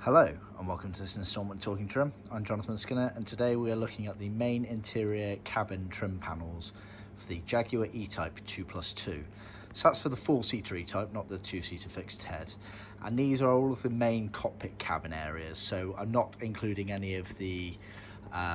Hello and welcome to this instalment of Talking Trim. I'm Jonathon Skinner and today we are looking at the main interior cabin trim panels for the Jaguar E-Type 2+2. So that's for the 4-seater E-Type, not the 2-seater fixed head. And these are all of the main cockpit cabin areas, so I'm not including any of the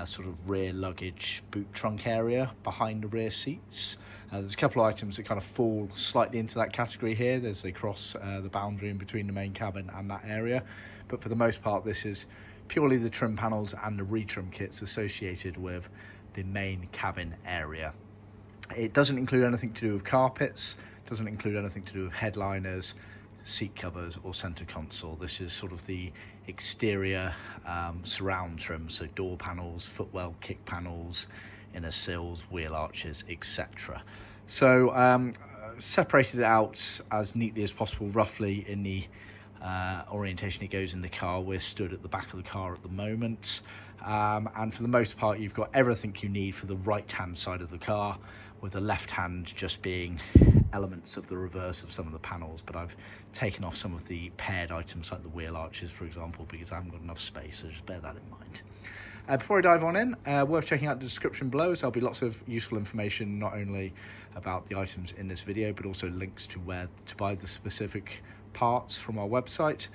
sort of rear luggage boot trunk area behind the rear seats. There's a couple of items that kind of fall slightly into that category here. There's they cross the boundary in between the main cabin and that area, but for the most part this is purely the trim panels and the retrim kits associated with the main cabin area. It doesn't include anything to do with carpets, doesn't include anything to do with headliners, seat covers or center console. This is sort of the exterior surround trim, so door panels, footwell, kick panels, inner sills, wheel arches, etc. So separated it out as neatly as possible, roughly in the orientation it goes in the car. We're stood at the back of the car at the moment, and for the most part you've got everything you need for the right hand side of the car, with the left hand just being elements of the reverse of some of the panels. But I've taken off some of the paired items like the wheel arches, for example, because I haven't got enough space, so just bear that in mind. Before I dive on in, worth checking out the description below, as there'll be lots of useful information not only about the items in this video but also links to where to buy the specific parts from our website.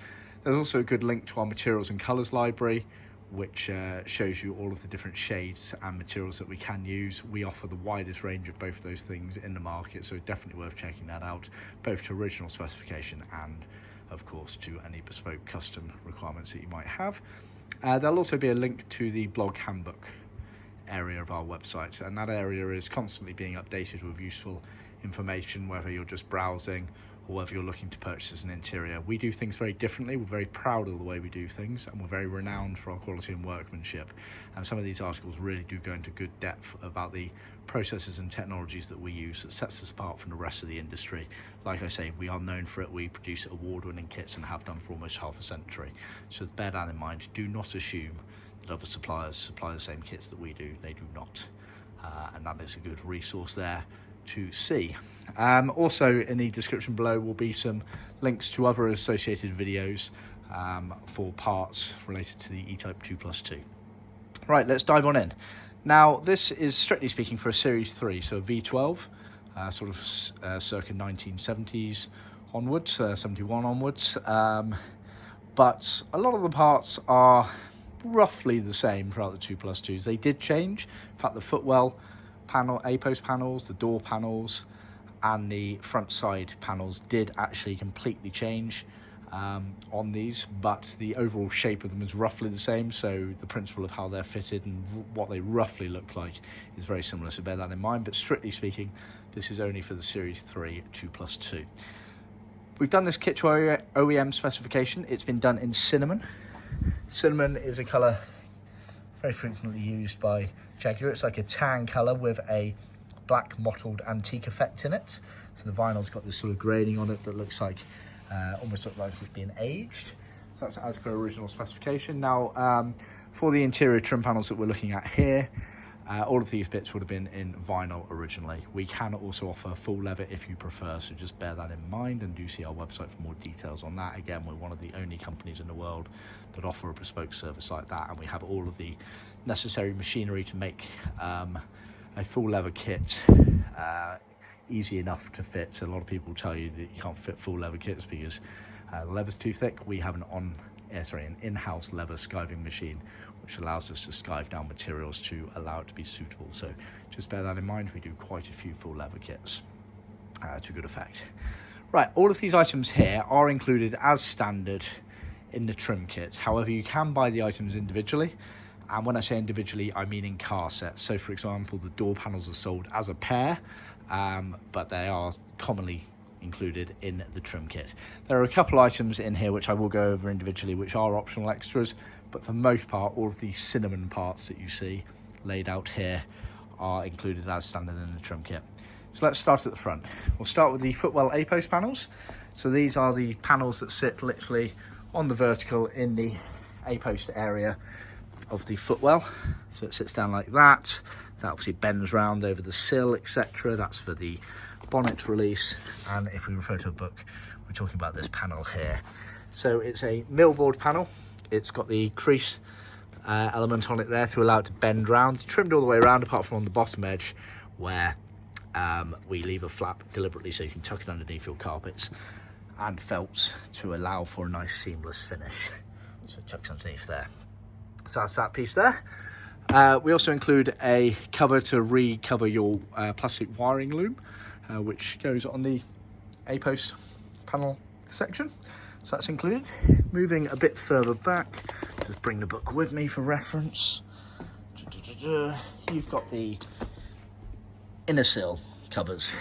There's also a good link to our materials and colours library, which shows you all of the different shades and materials that we can use. We offer the widest range of both of those things in the market, so it's definitely worth checking that out, both to original specification and of course to any bespoke custom requirements that you might have. There'll also be a link to the blog handbook area of our website, and that area is constantly being updated with useful information, whether you're just browsing or whether you're looking to purchase an interior. We do things very differently. We're very proud of the way we do things, and we're very renowned for our quality and workmanship. And some of these articles really do go into good depth about the processes and technologies that we use that sets us apart from the rest of the industry. Like I say, we are known for it. We produce award-winning kits and have done for almost half a century. So bear that in mind. Do not assume that other suppliers supply the same kits that we do. They do not. And that is a good resource there to see. Also in the description below will be some links to other associated videos for parts related to the E-Type 2+2. Right, let's dive on in. Now this is strictly speaking for a Series 3, so a V12, sort of circa 1970s onwards, 71 onwards, but a lot of the parts are roughly the same throughout the 2+2s. They did change. In fact, the footwell panel, A-post panels, the door panels and the front side panels did actually completely change on these, but the overall shape of them is roughly the same, so the principle of how they're fitted and what they roughly look like is very similar, so bear that in mind. But strictly speaking, this is only for the Series 3 2+2. We've done this kit to OEM specification. It's been done in cinnamon. Cinnamon is a colour very frequently used by Jaguar. It's like a tan colour with a black mottled antique effect in it. So the vinyl's got this sort of graining on it that looks like, almost looks like it's being aged. So that's as per original specification. Now, for the interior trim panels that we're looking at here, all of these bits would have been in vinyl originally. We can also offer full leather if you prefer, so just bear that in mind and do see our website for more details on that. Again, we're one of the only companies in the world that offer a bespoke service like that, and we have all of the necessary machinery to make a full leather kit easy enough to fit. So a lot of people tell you that you can't fit full leather kits because the leather's too thick. We have an in-house leather skiving machine which allows us to skive down materials to allow it to be suitable. So just bear that in mind. We do quite a few full leather kits to good effect. Right, all of these items here are included as standard in the trim kit. However, you can buy the items individually, and when I say individually, I mean in car sets. So for example, the door panels are sold as a pair, but they are commonly included in the trim kit. There are a couple of items in here which I will go over individually, which are optional extras, but for the most part, all of the cinnamon parts that you see laid out here are included as standard in the trim kit. So let's start at the front. We'll start with the footwell A-post panels. So these are the panels that sit literally on the vertical in the A-post area of the footwell. So it sits down like that. That obviously bends round over the sill, etc. That's for the bonnet release. And if we refer to a book, we're talking about this panel here. So it's a millboard panel. it's got the crease element on it there to allow it to bend round. Trimmed all the way around apart from on the bottom edge where we leave a flap deliberately so you can tuck it underneath your carpets, and felts to allow for a nice seamless finish. So it tucks underneath there. So that's that piece there. We also include a cover to recover your plastic wiring loom, which goes on the A-post panel section. So that's included. Moving a bit further back, just bring the book with me for reference. You've got the inner sill covers.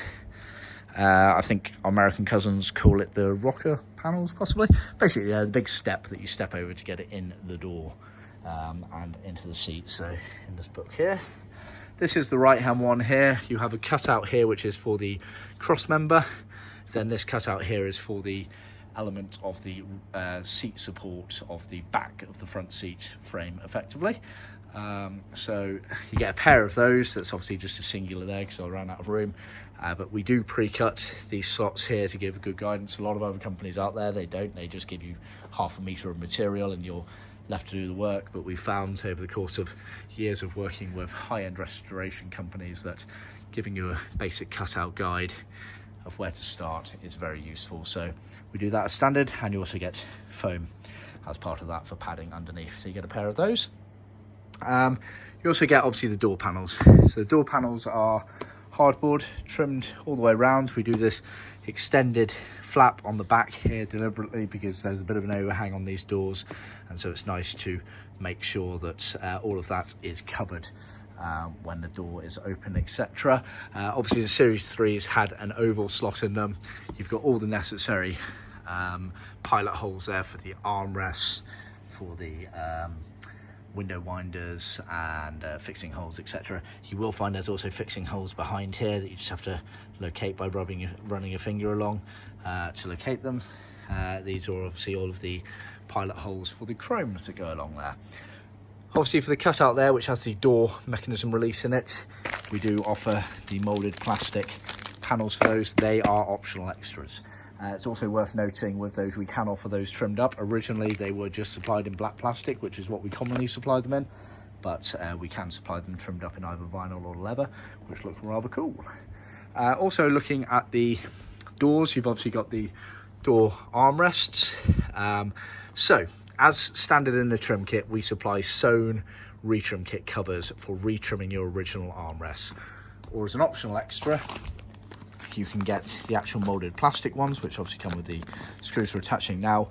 I think our American cousins call it the rocker panels, possibly. Basically, the big step that you step over to get it in the door and into the seat. So in this book here, this is the right hand one here. You have a cutout here which is for the cross member. Then this cutout here is for the element of the seat support of the back of the front seat frame, effectively. So you get a pair of those. That's obviously just a singular there because I ran out of room. But we do pre-cut these slots here to give good guidance. A lot of other companies out there, they don't. They just give you 1/2 metre of material and you're left to do the work. But we found over the course of years of working with high-end restoration companies that giving you a basic cutout guide of where to start is very useful. So we do that as standard, and you also get foam as part of that for padding underneath. So you get a pair of those. You also get obviously the door panels. So the door panels are hardboard trimmed all the way around. We do this extended flap on the back here deliberately because there's a bit of an overhang on these doors, and so it's nice to make sure that all of that is covered when the door is open, etc. Obviously the Series 3s had an oval slot in them. You've got all the necessary pilot holes there for the armrests, for the window winders and fixing holes, etc. You will find there's also fixing holes behind here that you just have to locate by running your finger along to locate them. These are obviously all of the pilot holes for the chromes that go along there. Obviously for the cutout there, which has the door mechanism release in it, we do offer the moulded plastic panels for those. They are optional extras. It's also worth noting with those, we can offer those trimmed up. Originally they were just supplied in black plastic, which is what we commonly supply them in, but we can supply them trimmed up in either vinyl or leather, which look rather cool. Also looking at the doors, you've obviously got the door armrests. So as standard in the trim kit, we supply sewn retrim kit covers for retrimming your original armrests, or as an optional extra you can get the actual molded plastic ones, which obviously come with the screws for attaching. Now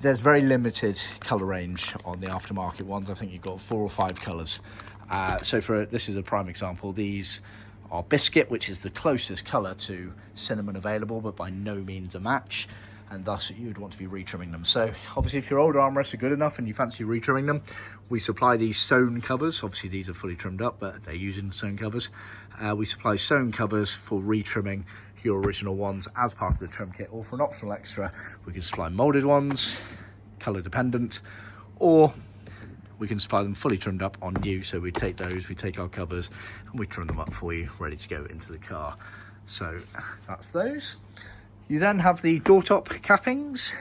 there's very limited color range on the aftermarket ones. I think you've got 4 or 5 colors. So this is a prime example. These are biscuit, which is the closest color to cinnamon available, but by no means a match, and thus you'd want to be retrimming them. So obviously if your older armrests are good enough and you fancy retrimming them, we supply these sewn covers. Obviously these are fully trimmed up, but they're using sewn covers. We supply sewn covers for retrimming your original ones as part of the trim kit, or for an optional extra we can supply molded ones, color dependent, or we can supply them fully trimmed up on new. So we take those, we take our covers and we trim them up for you, ready to go into the car. So that's those. You then have the door top cappings.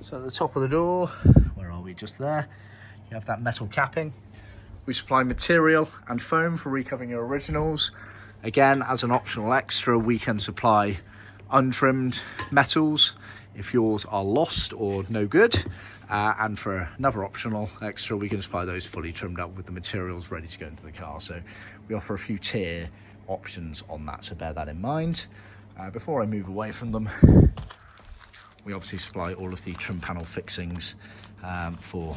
So at the top of the door, where are we? Just there. You have that metal capping. We supply material and foam for recovering your originals. Again, as an optional extra, we can supply untrimmed metals if yours are lost or no good. And for another optional extra, we can supply those fully trimmed up with the materials ready to go into the car. So we offer a few tier options on that, so bear that in mind. Before I move away from them, we obviously supply all of the trim panel fixings for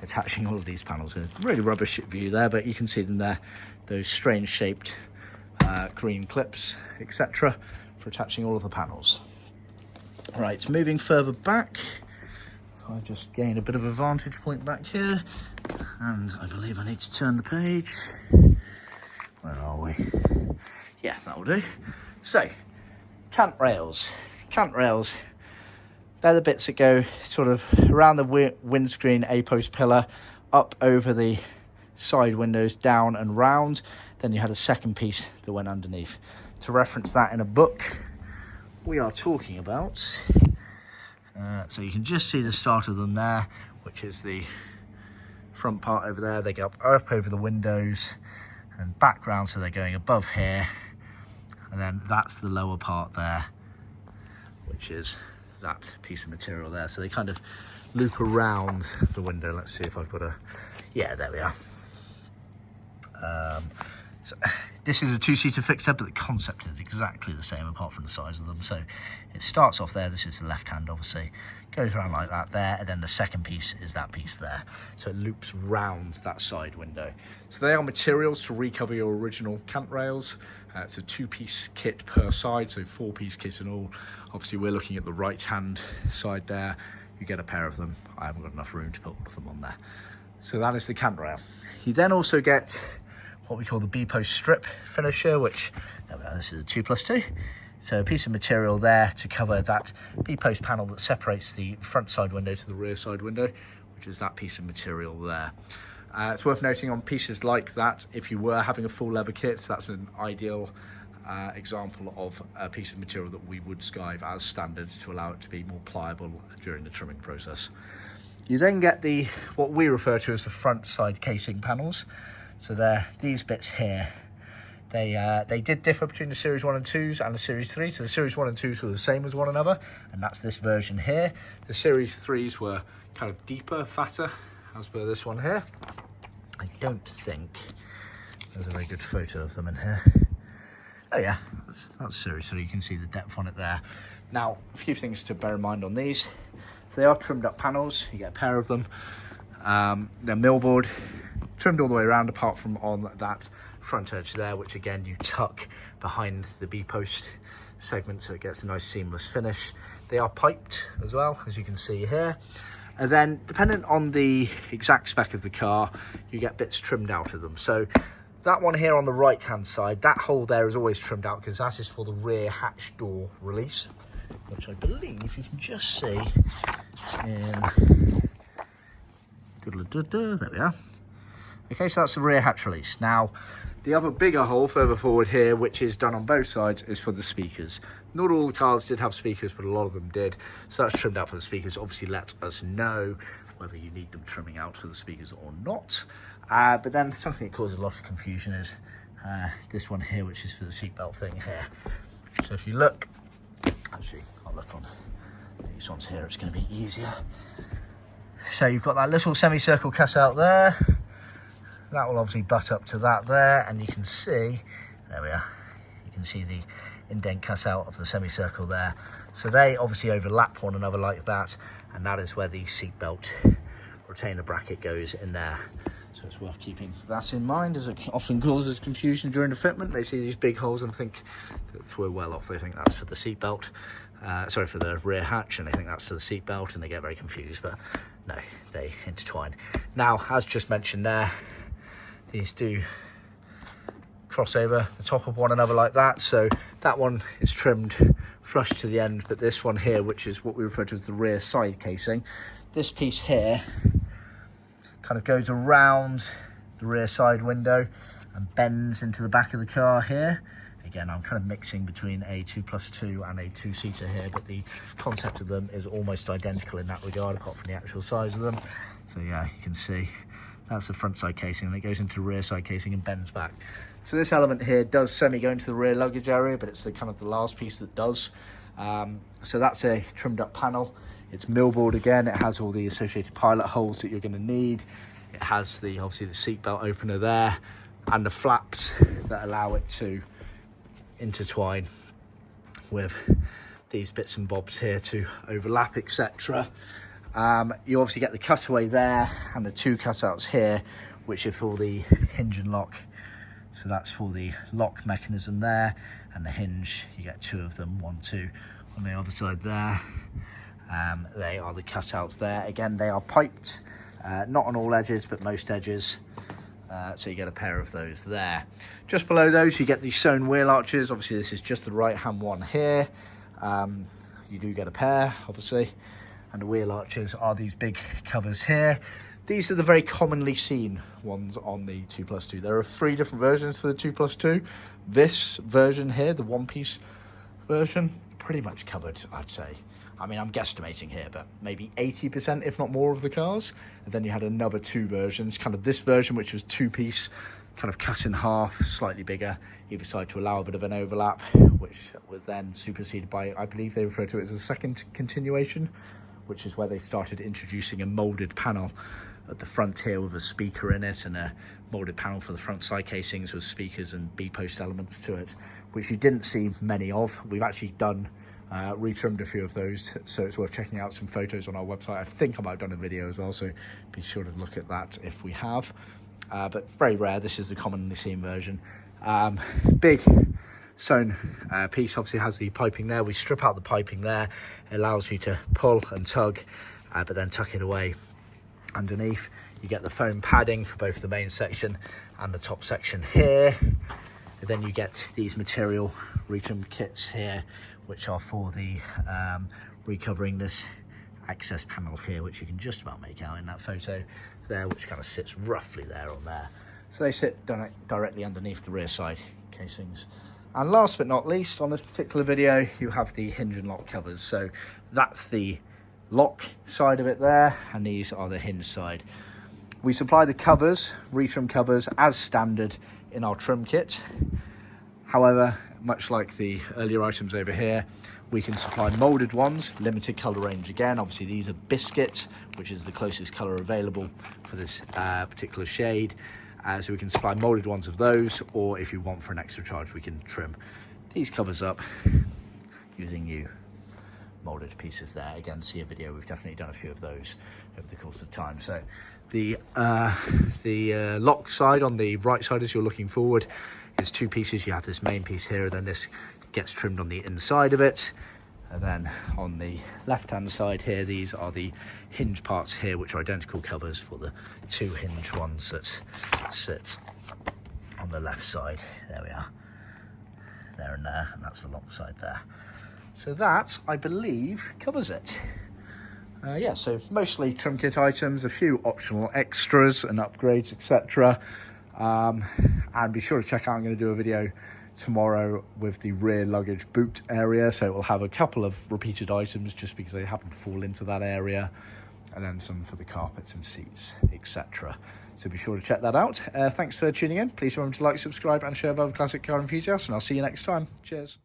attaching all of these panels. A really rubbish view there, but you can see them there, those strange shaped green clips, etc., for attaching all of the panels. Right, moving further back, I've just gained a bit of a vantage point back here, and I believe I need to turn the page. Where are we? Yeah, that will do. So, cant rails. Cant rails, they're the bits that go sort of around the windscreen A-post pillar, up over the side windows, down and round. Then you had a second piece that went underneath. To reference that in a book, we are talking about So you can just see the start of them there, which is the front part over there. They go up over the windows and back round, so they're going above here, and then that's the lower part there, which is that piece of material there. So they kind of loop around the window. Let's see if I've got a, yeah, there we are. So this is a two-seater fixture, but the concept is exactly the same apart from the size of them. So it starts off there, this is the left hand obviously, goes around like that there, and then the second piece is that piece there. So it loops round that side window. So they are materials to recover your original cant rails. It's a two-piece kit per side, so four-piece kit in all. Obviously we're looking at the right-hand side there. You get a pair of them. I haven't got enough room to put all of them on there. So that is the cant rail. You then also get what we call the B-post strip finisher, which, this is a 2+2. So a piece of material there to cover that B-post panel that separates the front side window to the rear side window, which is that piece of material there. It's worth noting on pieces like that, if you were having a full leather kit, that's an ideal example of a piece of material that we would skive as standard to allow it to be more pliable during the trimming process. You then get the, what we refer to as the front side casing panels. So they're these bits here. They did differ between the Series 1 and 2s and the Series 3. So the Series 1 and 2s were the same as one another, and that's this version here. The Series 3s were kind of deeper, fatter, as per this one here. I don't think there's a very good photo of them in here. Oh yeah, that's Series 3. You can see the depth on it there. Now, a few things to bear in mind on these. So they are trimmed up panels. You get a pair of them. They're millboard, trimmed all the way around apart from on that front edge there, which again you tuck behind the B-post segment so it gets a nice seamless finish. They are piped as well, as you can see here. And then depending on the exact spec of the car, you get bits trimmed out of them. So that one here on the right hand side, that hole there is always trimmed out because that is for the rear hatch door release, which I believe you can just see in, there we are. Okay, so that's the rear hatch release. Now, the other bigger hole further forward here, which is done on both sides, is for the speakers. Not all the cars did have speakers, but a lot of them did. So that's trimmed out for the speakers. Obviously, let us know whether you need them trimming out for the speakers or not. But then something that causes a lot of confusion is this one here, which is for the seatbelt thing here. So if you look, actually, I'll look on these ones here. It's going to be easier. So you've got that little semicircle cutout there. That will obviously butt up to that there, and you can see, there we are, you can see the indent cut out of the semicircle there. So they obviously overlap one another like that, and that is where the seatbelt retainer bracket goes in there. So it's worth keeping that in mind, as it often causes confusion during the fitment. They see these big holes and think that we're well off. They think that's for the seatbelt, sorry, for the rear hatch, and they think that's for the seatbelt, and they get very confused, but no, they intertwine. Now, as just mentioned there, these do cross over the top of one another like that. So that one is trimmed flush to the end, but this one here, which is what we refer to as the rear side casing, this piece here kind of goes around the rear side window and bends into the back of the car here. Again, I'm kind of mixing between a 2+2 and a two-seater here, but the concept of them is almost identical in that regard, apart from the actual size of them. So yeah, you can see that's the front side casing, and it goes into the rear side casing and bends back. So this element here does semi go into the rear luggage area, but it's the kind of the last piece that does. So that's a trimmed up panel. It's millboard again. It has all the associated pilot holes that you're going to need. It has the obviously the seatbelt opener there, and the flaps that allow it to intertwine with these bits and bobs here to overlap, etc. You obviously get the cutaway there and the two cutouts here, which are for the hinge and lock. So that's for the lock mechanism there, and the hinge, you get two of them, 1, 2 on the other side there. They are the cutouts there. Again, they are piped, not on all edges, but most edges. So you get a pair of those there. Just below those, you get the sewn wheel arches. Obviously, this is just the right-hand one here. You do get a pair, obviously. And the wheel arches are these big covers here. These are the very commonly seen ones on the 2+2. There are 3 different versions for the 2+2. This version here, the one-piece version, pretty much covered, I'd say. I mean, I'm guesstimating here, but maybe 80%, if not more, of the cars. And then you had another 2 versions, kind of this version, which was 2-piece, kind of cut in half, slightly bigger either side to allow a bit of an overlap, which was then superseded by, I believe they refer to it as a second continuation, which is where they started introducing a moulded panel at the front here with a speaker in it, and a moulded panel for the front side casings with speakers and B-post elements to it, which you didn't see many of. We've actually done retrimmed a few of those, so it's worth checking out some photos on our website. I think I might have done a video as well, so be sure to look at that if we have. But very rare. This is the commonly seen version. Big sewn piece, obviously has the piping there. We strip out the piping there. It allows you to pull and tug, but then tuck it away underneath. You get the foam padding for both the main section and the top section here. And then you get these material retrimmed kits here, which are for the recovering this access panel here, which you can just about make out in that photo there, which kind of sits roughly there on there. So they sit directly underneath the rear side casings. And last but not least, on this particular video, you have the hinge and lock covers. So that's the lock side of it there, and these are the hinge side. We supply the covers, retrim covers, as standard in our trim kit. However, much like the earlier items over here, we can supply moulded ones, limited colour range again. Obviously these are biscuit, which is the closest colour available for this particular shade. So we can supply moulded ones of those, or if you want for an extra charge, we can trim these covers up using new moulded pieces there. Again, see a video, we've definitely done a few of those over the course of time. So the lock side on the right side, as you're looking forward, is 2 pieces. You have this main piece here, and then this gets trimmed on the inside of it. And then on the left hand side here, these are the hinge parts here, which are identical covers for the 2 hinge ones that sit on the left side. There we are, there and there, and that's the lock side there. So that, I believe, covers it. Yeah, so mostly trim kit items, a few optional extras and upgrades, etc. And be sure to check out, I'm going to do a video tomorrow with the rear luggage boot area, so it will have a couple of repeated items just because they happen to fall into that area, and then some for the carpets and seats, etc. So be sure to check that out. Thanks for tuning in. Please remember to like, subscribe and share with other classic car enthusiasts, and I'll see you next time. Cheers.